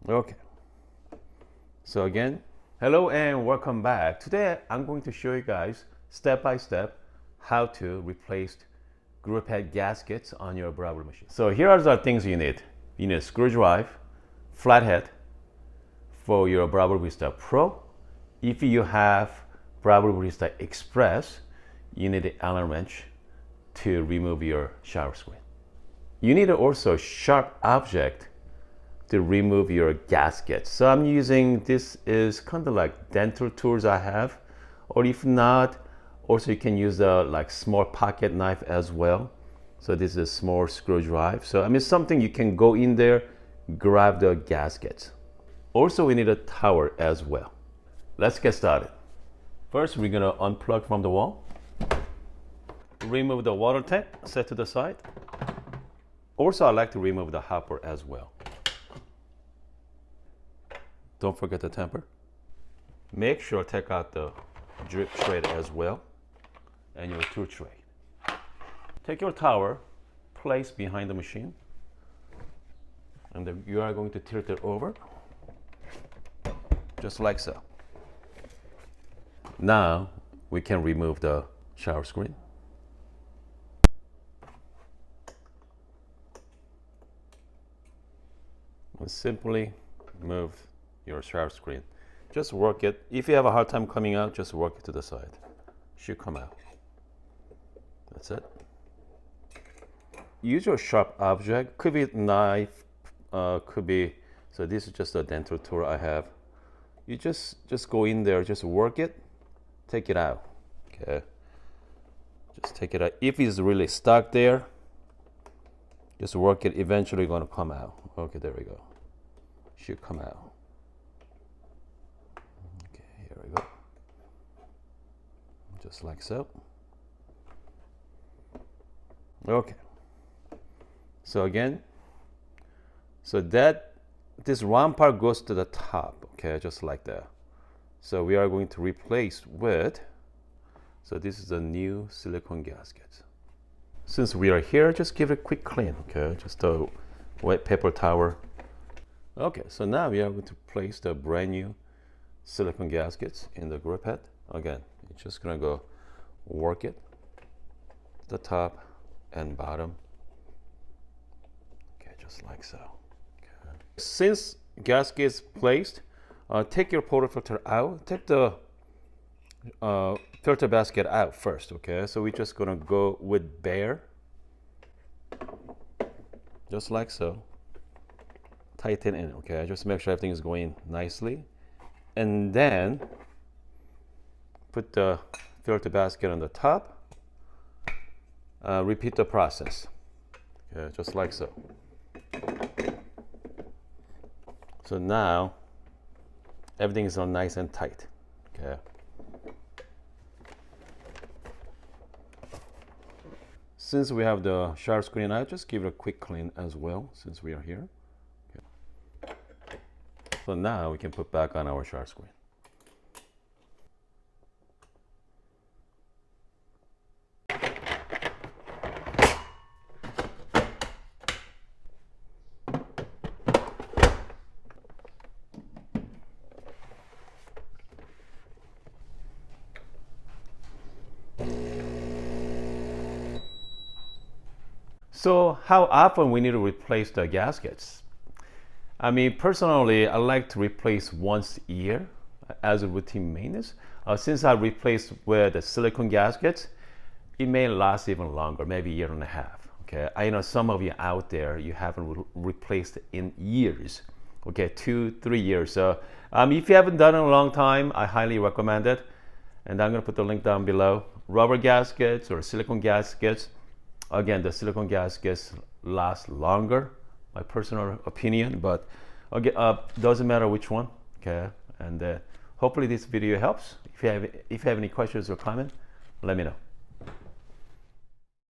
Okay, so again, hello and welcome back. Today I'm going to show you guys step by step how to replace group head gaskets on your Breville machine. So here are the things you need. You need a screwdriver, flathead for your Breville Barista Pro. If you have Breville Barista Express, you need an Allen wrench to remove your shower screen. You need also a sharp object to remove your gasket. So I'm using, this is kind of like dental tools I have, or if not, also you can use a like small pocket knife as well. So this is a small screwdriver. So I mean something you can go in there, grab the gasket. Also we need a towel as well. Let's get started. First we're gonna unplug from the wall. Remove the water tank, set to the side. Also I like to remove the hopper as well. Don't forget the tamper. Make sure to take out the drip tray as well and your tool tray. Take your towel, place behind the machine, and then you are going to tilt it over, just like so. Now we can remove the shower screen. And simply move your shower screen. Just work it. If you have a hard time coming out, just work it to the side. Should come out. That's it. Use your sharp object. Could be a knife, could be, so this is just a dental tool I have. You just go in there, just work it, take it out. Okay. Just take it out. If it's really stuck there, just work it, eventually gonna come out. Okay, there we go. Should come out. Okay, here we go. Just like so. Okay. So again, so that this round part goes to the top, okay, just like that. So we are going to replace with, so this is a new silicone gasket. Since we are here, just give it a quick clean, okay, just a wet paper towel. Okay, so now we are going to place the brand new silicone gaskets in the grip head. Again, you're just gonna go work it, the top and bottom. Okay, just like so. Okay. Since gasket is placed, take your portafilter out. Take the filter basket out first, okay? So we're just gonna go with bare, just like so. Tighten in, okay? Just make sure everything is going nicely. And then put the filter basket on the top. Repeat the process, okay? Just like so. So now everything is all nice and tight, okay? Since we have the shower screen out, just give it a quick clean as well, since we are here. Okay. So now we can put back on our shower screen. So how often we need to replace the gaskets? I mean, personally, I like to replace once a year as a routine maintenance. Since I replaced with the silicone gaskets, it may last even longer, maybe a year and a half. Okay, I know some of you out there, you haven't replaced it in years. Okay, 2-3 years. So if you haven't done it in a long time, I highly recommend it. And I'm gonna put the link down below. Rubber gaskets or silicone gaskets. Again, the silicone gaskets last longer, my personal opinion, but again, doesn't matter which one, okay? And hopefully this video helps. If you have any questions or comment, let me know.